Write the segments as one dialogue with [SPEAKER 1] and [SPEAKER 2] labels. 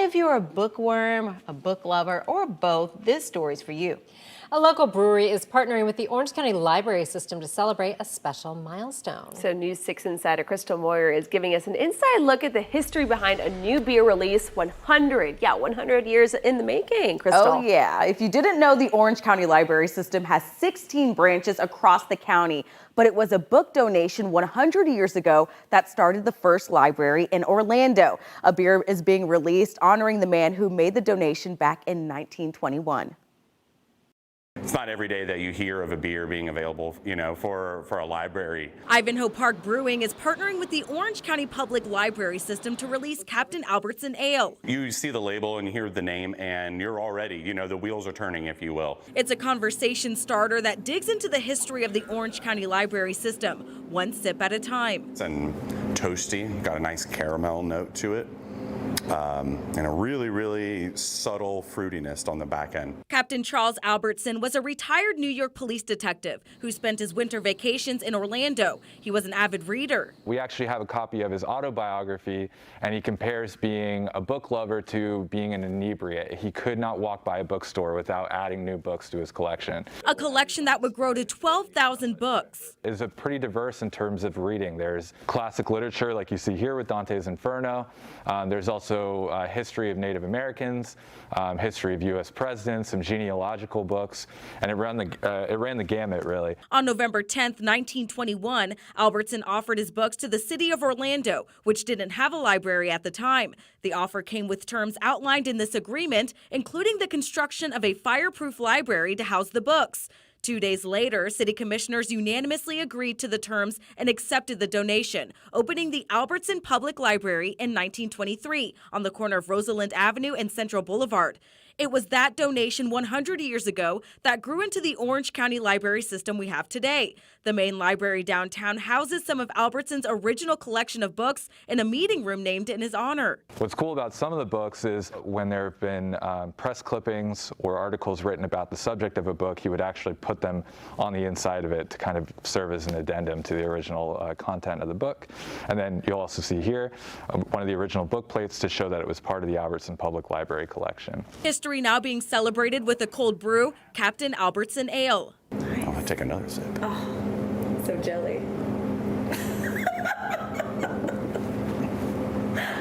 [SPEAKER 1] if you're a bookworm, a book lover, or both, this story's for you.
[SPEAKER 2] A local brewery is partnering with the Orange County Library System to celebrate a special milestone.
[SPEAKER 3] So News 6 insider Crystal Moyer is giving us an inside look at the history behind a new beer release, 100 years in the making, Crystal.
[SPEAKER 4] Oh yeah, if you didn't know, the Orange County Library System has 16 branches across the county, but it was a book donation 100 years ago that started the first library in Orlando. A beer is being released honoring the man who made the donation back in 1921.
[SPEAKER 5] It's not every day that you hear of a beer being available, for a library.
[SPEAKER 6] Ivanhoe Park Brewing is partnering with the Orange County Public Library System to release Captain Albertson Ale.
[SPEAKER 5] You see the label and hear the name and you're already, the wheels are turning, if you will.
[SPEAKER 6] It's a conversation starter that digs into the history of the Orange County Library System, one sip at a time.
[SPEAKER 5] And toasty, got a nice caramel note to it. And a really subtle fruitiness on the back end.
[SPEAKER 6] Captain Charles Albertson was a retired New York police detective who spent his winter vacations in Orlando. He was an avid reader.
[SPEAKER 7] We actually have a copy of his autobiography, and he compares being a book lover to being an inebriate. He could not walk by a bookstore without adding new books to his collection.
[SPEAKER 6] A collection that would grow to 12,000 books.
[SPEAKER 7] It's pretty diverse in terms of reading. There's classic literature like you see here with Dante's Inferno. There's also history of Native Americans, history of U.S. presidents, some genealogical books, and it ran the gamut, really.
[SPEAKER 6] On November 10th, 1921, Albertson offered his books to the city of Orlando, which didn't have a library at the time. The offer came with terms outlined in this agreement, including the construction of a fireproof library to house the books. 2 days later, city commissioners unanimously agreed to the terms and accepted the donation, opening the Albertson Public Library in 1923 on the corner of Rosalind Avenue and Central Boulevard. It was that donation 100 years ago that grew into the Orange County Library System we have today. The main library downtown houses some of Albertson's original collection of books in a meeting room named in his honor.
[SPEAKER 7] What's cool about some of the books is when there have been press clippings or articles written about the subject of a book, he would actually put them on the inside of it to kind of serve as an addendum to the original content of the book. And then you'll also see here one of the original book plates to show that it was part of the Albertson Public Library collection.
[SPEAKER 6] History now being celebrated with a cold brew, Captain Albertson Ale.
[SPEAKER 5] I'll take another sip.
[SPEAKER 3] Oh, so jelly.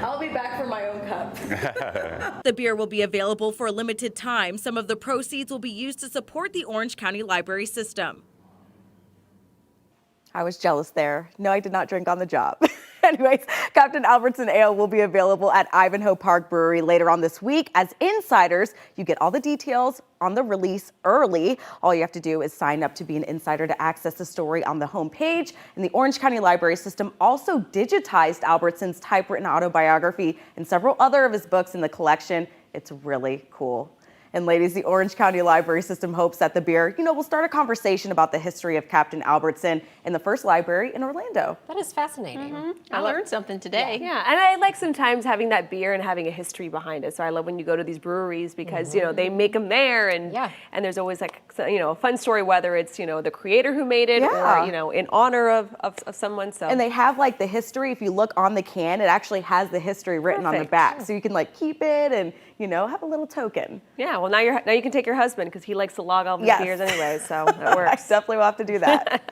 [SPEAKER 3] I'll be back for my own cup.
[SPEAKER 6] The beer will be available for a limited time. Some of the proceeds will be used to support the Orange County Library System.
[SPEAKER 4] I was jealous there. No, I did not drink on the job. Anyways, Captain Albertson Ale will be available at Ivanhoe Park Brewery later on this week. As insiders, you get all the details on the release early. All you have to do is sign up to be an insider to access the story on the homepage. And the Orange County Library System also digitized Albertson's typewritten autobiography and several other of his books in the collection. It's really cool. And ladies, the Orange County Library System hopes that the beer, will start a conversation about the history of Captain Albertson in the first library in Orlando.
[SPEAKER 2] That is fascinating.
[SPEAKER 1] I learned something today.
[SPEAKER 3] Yeah, and I like sometimes having that beer and having a history behand it. So I love when you go to these breweries because, they make them there and there's always a fun story, whether it's, the creator who made it or, in honor of someone. So.
[SPEAKER 4] And they have the history. If you look on the can, it actually has the history written on the back. So you can keep it and, have a little token.
[SPEAKER 3] Yeah, well now you can take your husband because he likes to log all the beers anyway, so that works.
[SPEAKER 4] I definitely will have to do that.